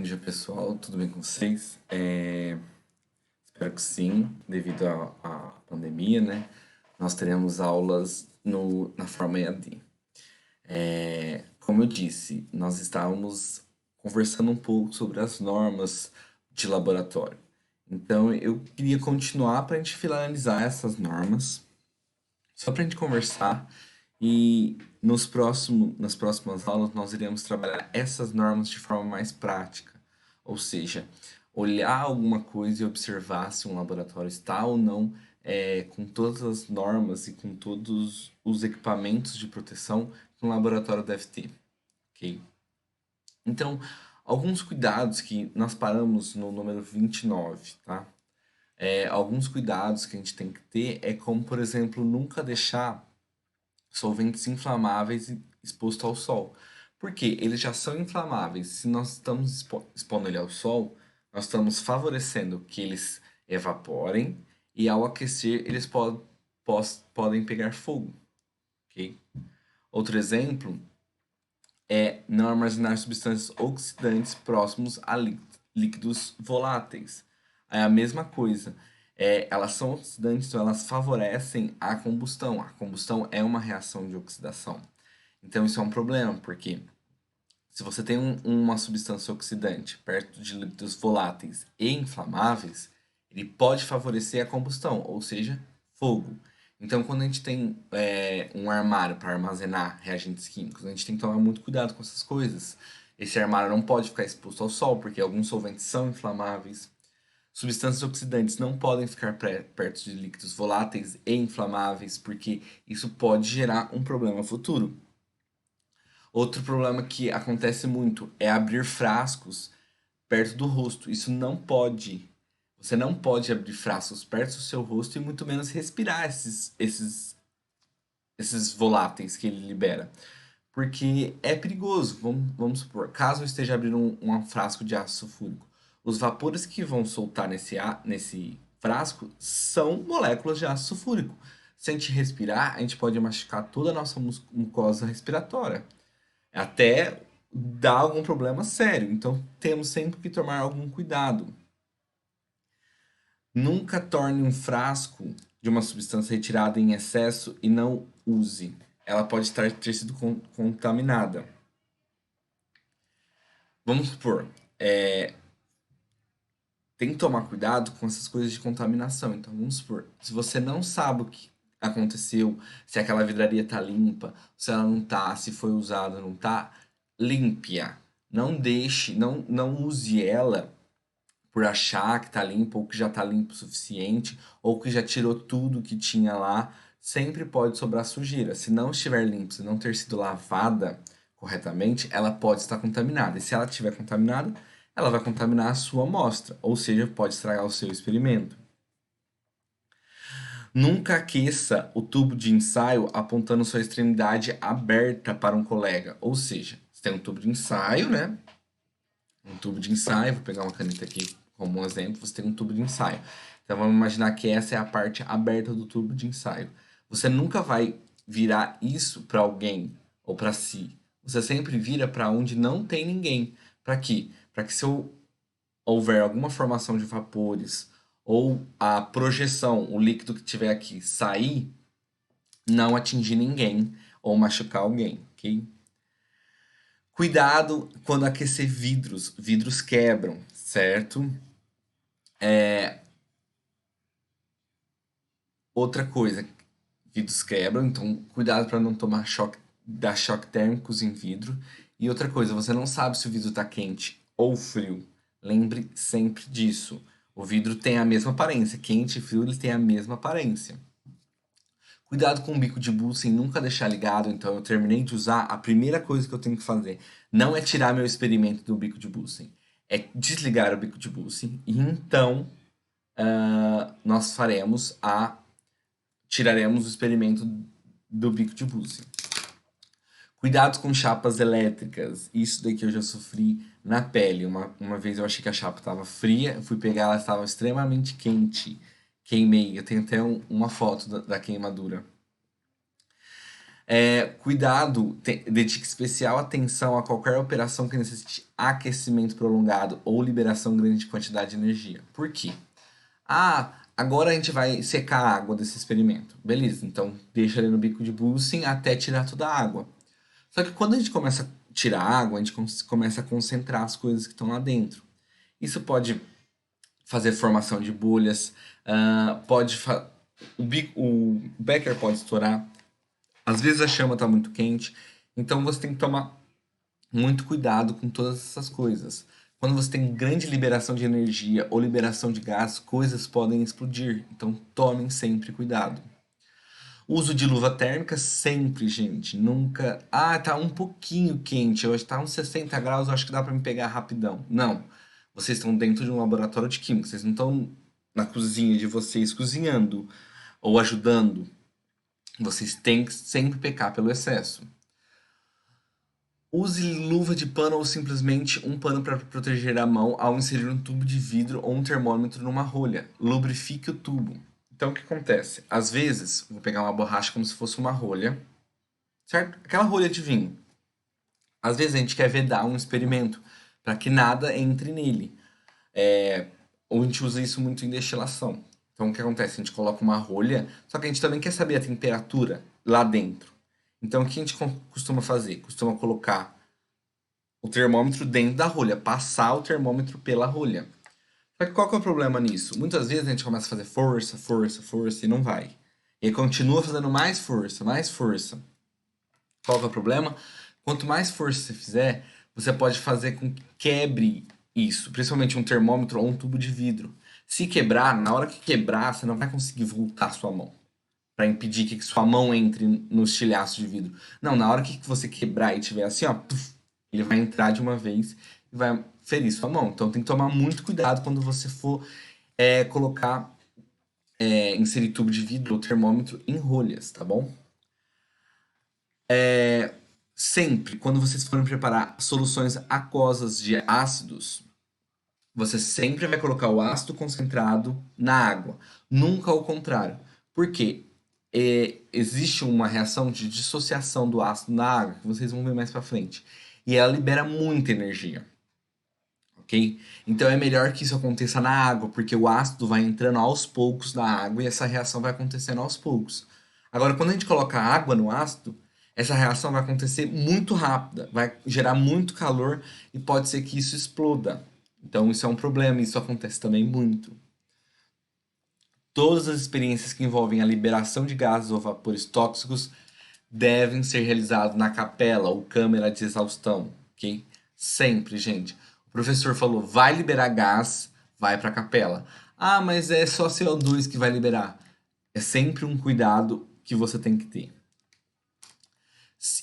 dia, pessoal. Tudo bem com vocês? Espero que sim, devido à pandemia, né? Nós teremos aulas na forma EAD. Como eu disse, nós estávamos conversando um pouco sobre as normas de laboratório. Então, eu queria continuar para a gente finalizar essas normas, só para a gente conversar e nas próximas aulas nós iremos trabalhar essas normas de forma mais prática. Ou seja, olhar alguma coisa e observar se um laboratório está ou não com todas as normas e com todos os equipamentos de proteção que um laboratório deve ter, ok? Então, alguns cuidados que nós paramos no número 29, tá? Alguns cuidados que a gente tem que ter é como, por exemplo, nunca deixar solventes inflamáveis expostos ao sol. Porque eles já são inflamáveis. Se nós estamos expondo ele ao sol, nós estamos favorecendo que eles evaporem e ao aquecer eles podem pegar fogo. Ok? Outro exemplo é não armazenar substâncias oxidantes próximos a líquidos voláteis. É a mesma coisa. Elas são oxidantes, então elas favorecem a combustão. A combustão é uma reação de oxidação. Então isso é um problema, porque se você tem uma substância oxidante perto de líquidos voláteis e inflamáveis, ele pode favorecer a combustão, ou seja, fogo. Então, quando a gente tem um armário para armazenar reagentes químicos, a gente tem que tomar muito cuidado com essas coisas. Esse armário não pode ficar exposto ao sol, porque alguns solventes são inflamáveis. Substâncias oxidantes não podem ficar perto de líquidos voláteis e inflamáveis, porque isso pode gerar um problema futuro. Outro problema que acontece muito é abrir frascos perto do rosto. Isso não pode. Você não pode abrir frascos perto do seu rosto e muito menos respirar esses voláteis que ele libera. Porque é perigoso. Vamos supor, caso eu esteja abrindo um frasco de ácido sulfúrico, os vapores que vão soltar nesse frasco são moléculas de ácido sulfúrico. Se a gente respirar, a gente pode machucar toda a nossa mucosa respiratória até dar algum problema sério. Então temos sempre que tomar algum cuidado. Nunca torne um frasco de uma substância retirada em excesso e não use. Ela pode ter sido contaminada. Vamos supor, tem que tomar cuidado com essas coisas de contaminação. Então, vamos supor, se você não sabe o que aconteceu, se aquela vidraria tá limpa, se ela não tá, se foi usada ou não tá, limpe-a. Não deixe, não use ela por achar que tá limpa ou que já tá limpo o suficiente ou que já tirou tudo que tinha lá. Sempre pode sobrar sujeira. Se não estiver limpa, se não ter sido lavada corretamente, ela pode estar contaminada. E se ela estiver contaminada, ela vai contaminar a sua amostra, ou seja, pode estragar o seu experimento. Nunca aqueça o tubo de ensaio apontando sua extremidade aberta para um colega. Ou seja, você tem um tubo de ensaio, né? Um tubo de ensaio, vou pegar uma caneta aqui como um exemplo, você tem um tubo de ensaio. Então vamos imaginar que essa é a parte aberta do tubo de ensaio. Você nunca vai virar isso para alguém ou para si. Você sempre vira para onde não tem ninguém. Para quê? Para que se houver alguma formação de vapores ou a projeção, o líquido que tiver aqui sair, não atingir ninguém ou machucar alguém, ok? Cuidado quando aquecer vidros. Vidros quebram, certo? Outra coisa, vidros quebram, então cuidado para não tomar dar choque térmicos em vidro. E outra coisa, você não sabe se o vidro está quente ou frio. Lembre sempre disso. O vidro tem a mesma aparência, quente e frio ele tem a mesma aparência. Cuidado com o bico de Bunsen, nunca deixar ligado. Então eu terminei de usar, a primeira coisa que eu tenho que fazer não é tirar meu experimento do bico de Bunsen, é desligar o bico de Bunsen e então nós tiraremos o experimento do bico de Bunsen. Cuidado com chapas elétricas. Isso daqui eu já sofri na pele. Uma vez eu achei que a chapa estava fria, fui pegar, ela estava extremamente quente. Queimei. Eu tenho até uma foto da queimadura. Cuidado, dedique especial atenção a qualquer operação que necessite aquecimento prolongado ou liberação grande de quantidade de energia. Por quê? Agora a gente vai secar a água desse experimento. Beleza, então deixa ele no bico de Bunsen até tirar toda a água. Só que quando a gente começa a tirar a água, a gente começa a concentrar as coisas que estão lá dentro. Isso pode fazer formação de bolhas, o becker pode estourar, às vezes a chama está muito quente, então você tem que tomar muito cuidado com todas essas coisas. Quando você tem grande liberação de energia ou liberação de gás, coisas podem explodir, então tomem sempre cuidado. Uso de luva térmica sempre, gente. Nunca. Tá um pouquinho quente. Hoje tá uns 60 graus, acho que dá para me pegar rapidão. Não. Vocês estão dentro de um laboratório de química. Vocês não estão na cozinha de vocês cozinhando ou ajudando. Vocês têm que sempre pecar pelo excesso. Use luva de pano ou simplesmente um pano para proteger a mão ao inserir um tubo de vidro ou um termômetro numa rolha. Lubrifique o tubo. Então o que acontece? Às vezes, vou pegar uma borracha como se fosse uma rolha, certo? Aquela rolha de vinho. Às vezes a gente quer vedar um experimento para que nada entre nele. Ou a gente usa isso muito em destilação. Então o que acontece? A gente coloca uma rolha, só que a gente também quer saber a temperatura lá dentro. Então o que a gente costuma fazer? Costuma colocar o termômetro dentro da rolha, passar o termômetro pela rolha. Só que qual que é o problema nisso? Muitas vezes a gente começa a fazer força, força, força e não vai. E aí continua fazendo mais força, mais força. Qual que é o problema? Quanto mais força você fizer, você pode fazer com que quebre isso, principalmente um termômetro ou um tubo de vidro. Se quebrar, na hora que quebrar, você não vai conseguir voltar a sua mão para impedir que sua mão entre no estilhaço de vidro. Não, na hora que você quebrar e tiver assim, ó, puf, ele vai entrar de uma vez e vai ferir sua mão. Então tem que tomar muito cuidado quando você for colocar, inserir tubo de vidro ou termômetro em rolhas, tá bom? Sempre, quando vocês forem preparar soluções aquosas de ácidos, você sempre vai colocar o ácido concentrado na água, nunca ao contrário. Por quê? Existe uma reação de dissociação do ácido na água, que vocês vão ver mais para frente. E ela libera muita energia. Ok? Então é melhor que isso aconteça na água, porque o ácido vai entrando aos poucos na água e essa reação vai acontecendo aos poucos. Agora, quando a gente coloca água no ácido, essa reação vai acontecer muito rápida, vai gerar muito calor e pode ser que isso exploda. Então isso é um problema, isso acontece também muito. Todas as experiências que envolvem a liberação de gases ou vapores tóxicos devem ser realizadas na capela ou câmara de exaustão, ok? Sempre, gente. O professor falou, vai liberar gás, vai para a capela. Mas é só CO2 que vai liberar. É sempre um cuidado que você tem que ter.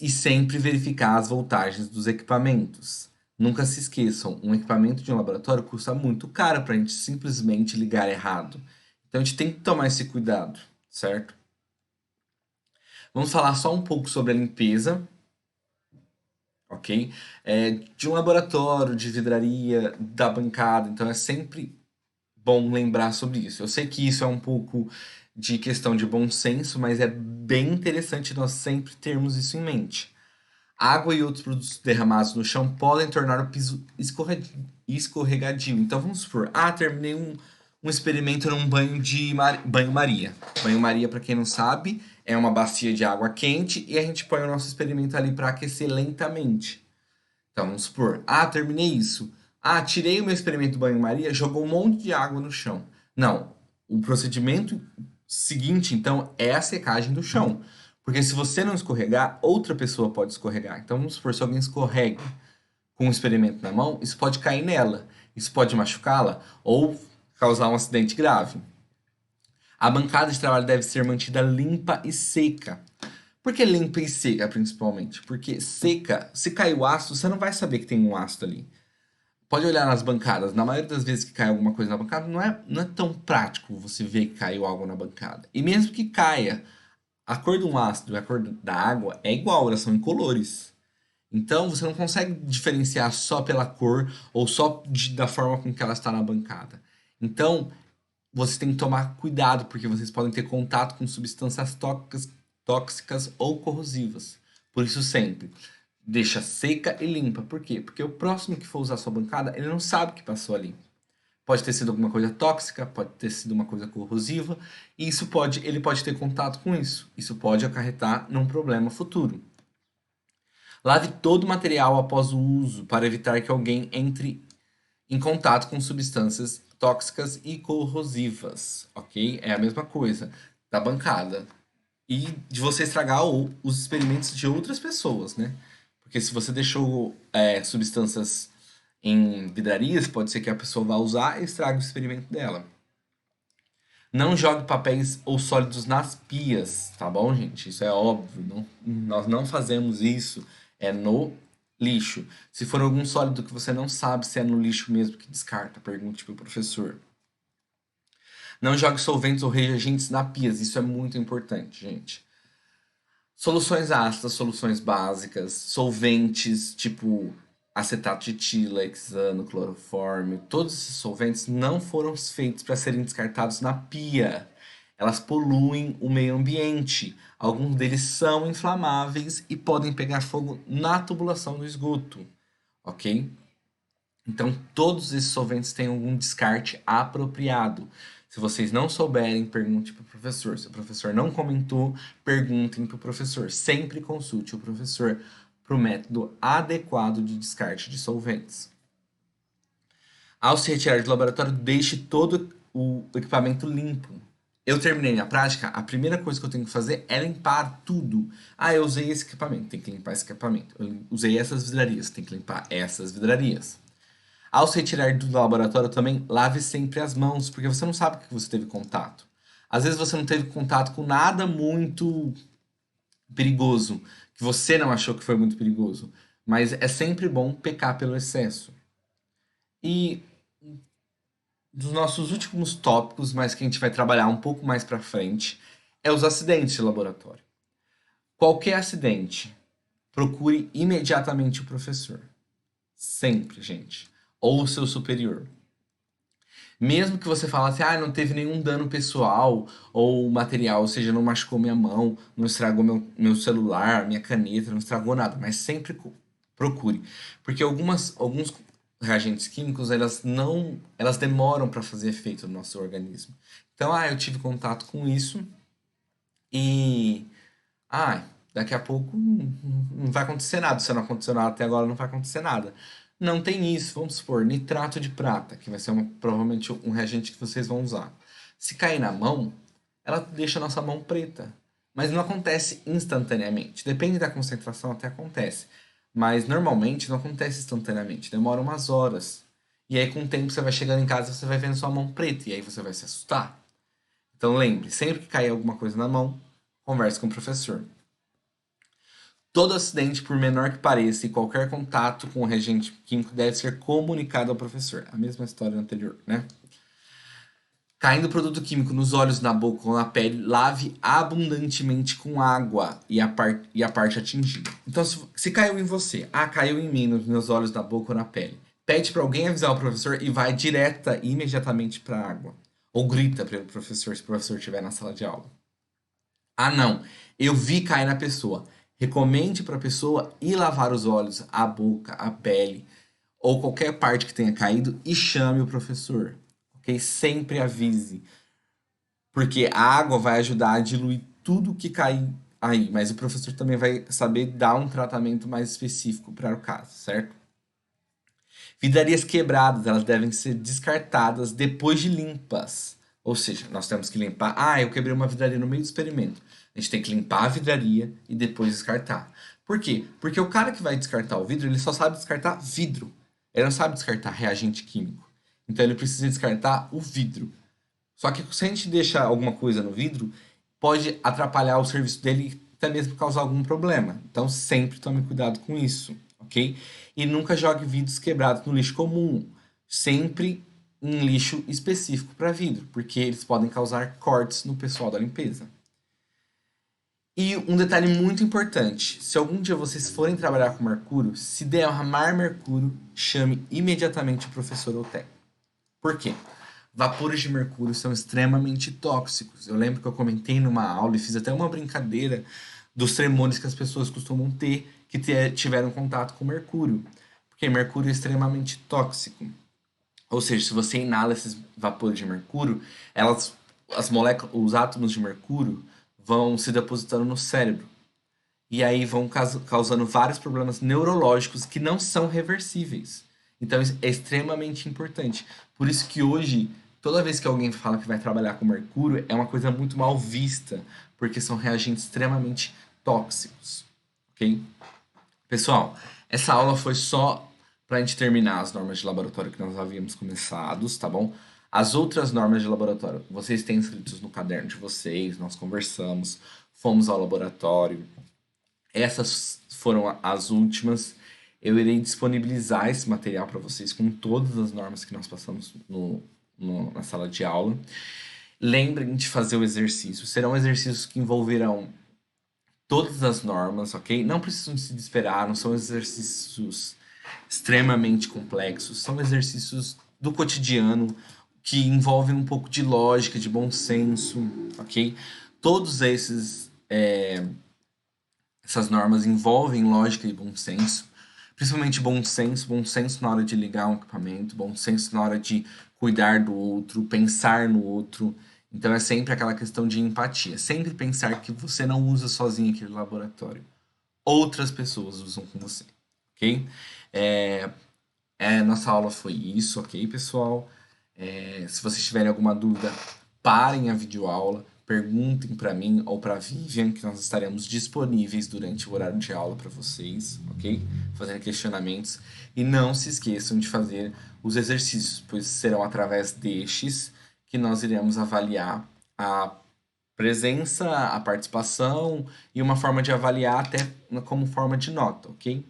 E sempre verificar as voltagens dos equipamentos. Nunca se esqueçam, um equipamento de um laboratório custa muito caro para a gente simplesmente ligar errado. Então a gente tem que tomar esse cuidado, certo? Vamos falar só um pouco sobre a limpeza, ok? De um laboratório, de vidraria, da bancada. Então é sempre bom lembrar sobre isso. Eu sei que isso é um pouco de questão de bom senso, mas é bem interessante nós sempre termos isso em mente. Água e outros produtos derramados no chão podem tornar o piso escorregadio. Então vamos supor, terminei um experimento num banho-maria. Banho-maria, para quem não sabe, é uma bacia de água quente e a gente põe o nosso experimento ali para aquecer lentamente. Então vamos supor, terminei isso. Tirei o meu experimento do banho-maria, jogou um monte de água no chão. Não, o procedimento seguinte, então, é a secagem do chão. Porque se você não escorregar, outra pessoa pode escorregar. Então vamos supor, se alguém escorrega com um experimento na mão, isso pode cair nela. Isso pode machucá-la ou causar um acidente grave. A bancada de trabalho deve ser mantida limpa e seca. Por que limpa e seca, principalmente? Porque seca, se cair o ácido, você não vai saber que tem um ácido ali. Pode olhar nas bancadas. Na maioria das vezes que cai alguma coisa na bancada, não é tão prático você ver que caiu algo na bancada. E mesmo que caia, a cor de um ácido e a cor da água é igual, elas são incolores. Então você não consegue diferenciar só pela cor ou só da forma com que ela está na bancada. Então você tem que tomar cuidado, porque vocês podem ter contato com substâncias tóxicas ou corrosivas. Por isso sempre deixa seca e limpa. Por quê? Porque o próximo que for usar sua bancada, ele não sabe o que passou ali. Pode ter sido alguma coisa tóxica, pode ter sido uma coisa corrosiva, e ele pode ter contato com isso. Isso pode acarretar num problema futuro. Lave todo o material após o uso para evitar que alguém entre em contato com substâncias tóxicas e corrosivas, ok? É a mesma coisa da bancada. E de você estragar os experimentos de outras pessoas, né? Porque se você deixou substâncias em vidrarias, pode ser que a pessoa vá usar e estrague o experimento dela. Não jogue papéis ou sólidos nas pias, tá bom, gente? Isso é óbvio. Nós não fazemos isso. É no lixo. Se for algum sólido que você não sabe se é no lixo mesmo que descarta, pergunte para o professor. Não jogue solventes ou reagentes na pias. Isso é muito importante, gente. Soluções ácidas, soluções básicas, solventes tipo acetato de etila, hexano, cloroforme, todos esses solventes não foram feitos para serem descartados na pia. Elas poluem o meio ambiente. Alguns deles são inflamáveis e podem pegar fogo na tubulação do esgoto, ok? Então, todos esses solventes têm algum descarte apropriado. Se vocês não souberem, pergunte para o professor. Se o professor não comentou, perguntem para o professor. Sempre consulte o professor para o método adequado de descarte de solventes. Ao se retirar do laboratório, deixe todo o equipamento limpo. Eu terminei minha prática, a primeira coisa que eu tenho que fazer é limpar tudo. Ah, eu usei esse equipamento, tem que limpar esse equipamento. Eu usei essas vidrarias, tem que limpar essas vidrarias. Ao se retirar do laboratório também, lave sempre as mãos, porque você não sabe que você teve contato. Às vezes você não teve contato com nada muito perigoso, que você não achou que foi muito perigoso. Mas é sempre bom pecar pelo excesso. E dos nossos últimos tópicos, mas que a gente vai trabalhar um pouco mais para frente, é os acidentes de laboratório. Qualquer acidente, procure imediatamente o professor. Sempre, gente. Ou o seu superior. Mesmo que você falasse, não teve nenhum dano pessoal ou material, ou seja, não machucou minha mão, não estragou meu celular, minha caneta, não estragou nada, mas sempre procure. Porque alguns reagentes químicos, elas demoram para fazer efeito no nosso organismo. Então, eu tive contato com isso e, daqui a pouco não vai acontecer nada. Se não aconteceu nada até agora, não vai acontecer nada. Não tem isso, vamos supor, nitrato de prata, que vai ser provavelmente um reagente que vocês vão usar. Se cair na mão, ela deixa a nossa mão preta. Mas não acontece instantaneamente. Depende da concentração, até acontece. Mas normalmente não acontece instantaneamente, demora umas horas. E aí com o tempo você vai chegando em casa e você vai vendo sua mão preta, e aí você vai se assustar. Então lembre, sempre que cair alguma coisa na mão, converse com o professor. Todo acidente, por menor que pareça, e qualquer contato com o reagente químico deve ser comunicado ao professor. A mesma história anterior, né? Caindo produto químico nos olhos, na boca ou na pele, lave abundantemente com água e a parte atingida. Então, se caiu em você, caiu em mim, nos meus olhos, na boca ou na pele, pede para alguém avisar o professor e vai direta e imediatamente para a água. Ou grita para o professor, se o professor estiver na sala de aula. Não, eu vi cair na pessoa. Recomende para a pessoa ir lavar os olhos, a boca, a pele ou qualquer parte que tenha caído e chame o professor, ok? Sempre avise, porque a água vai ajudar a diluir tudo que cair aí, mas o professor também vai saber dar um tratamento mais específico para o caso, certo? Vidrarias quebradas, elas devem ser descartadas depois de limpas. Ou seja, nós temos que limpar. Eu quebrei uma vidraria no meio do experimento. A gente tem que limpar a vidraria e depois descartar. Por quê? Porque o cara que vai descartar o vidro, ele só sabe descartar vidro. Ele não sabe descartar reagente químico. Então ele precisa descartar o vidro. Só que se a gente deixar alguma coisa no vidro, pode atrapalhar o serviço dele e até mesmo causar algum problema. Então sempre tome cuidado com isso, ok? E nunca jogue vidros quebrados no lixo comum. Sempre em lixo específico para vidro, porque eles podem causar cortes no pessoal da limpeza. E um detalhe muito importante: se algum dia vocês forem trabalhar com mercúrio, se derramar mercúrio, chame imediatamente o professor ou técnico. Por quê? Vapores de mercúrio são extremamente tóxicos. Eu lembro que eu comentei numa aula e fiz até uma brincadeira dos tremores que as pessoas costumam ter que tiveram contato com mercúrio. Porque mercúrio é extremamente tóxico. Ou seja, se você inala esses vapores de mercúrio, as moléculas, os átomos de mercúrio vão se depositando no cérebro. E aí vão causando vários problemas neurológicos que não são reversíveis. Então isso é extremamente importante. Por isso que hoje, toda vez que alguém fala que vai trabalhar com mercúrio, é uma coisa muito mal vista, porque são reagentes extremamente tóxicos, ok? Pessoal, essa aula foi só para a gente terminar as normas de laboratório que nós havíamos começado, tá bom? As outras normas de laboratório, vocês têm escritos no caderno de vocês, nós conversamos, fomos ao laboratório, essas foram as últimas. Eu irei disponibilizar esse material para vocês com todas as normas que nós passamos na sala de aula. Lembrem de fazer o exercício. Serão exercícios que envolverão todas as normas, ok? Não precisam se desesperar, não são exercícios extremamente complexos, são exercícios do cotidiano que envolvem um pouco de lógica, de bom senso, ok? Todos essas normas envolvem lógica e bom senso, principalmente bom senso na hora de ligar um equipamento, bom senso na hora de cuidar do outro, pensar no outro. Então é sempre aquela questão de empatia, sempre pensar que você não usa sozinho aquele laboratório. Outras pessoas usam com você, ok? É, nossa aula foi isso, ok, pessoal? Se vocês tiverem alguma dúvida, parem a videoaula, perguntem para mim ou para a Vivian, que nós estaremos disponíveis durante o horário de aula para vocês, ok? Fazendo questionamentos. E não se esqueçam de fazer os exercícios, pois serão através destes que nós iremos avaliar a presença, a participação e uma forma de avaliar até como forma de nota, ok?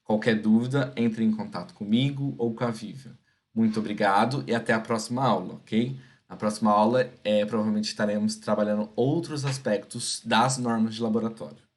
Qualquer dúvida, entre em contato comigo ou com a Vivian. Muito obrigado e até a próxima aula, ok? Na próxima aula, provavelmente estaremos trabalhando outros aspectos das normas de laboratório.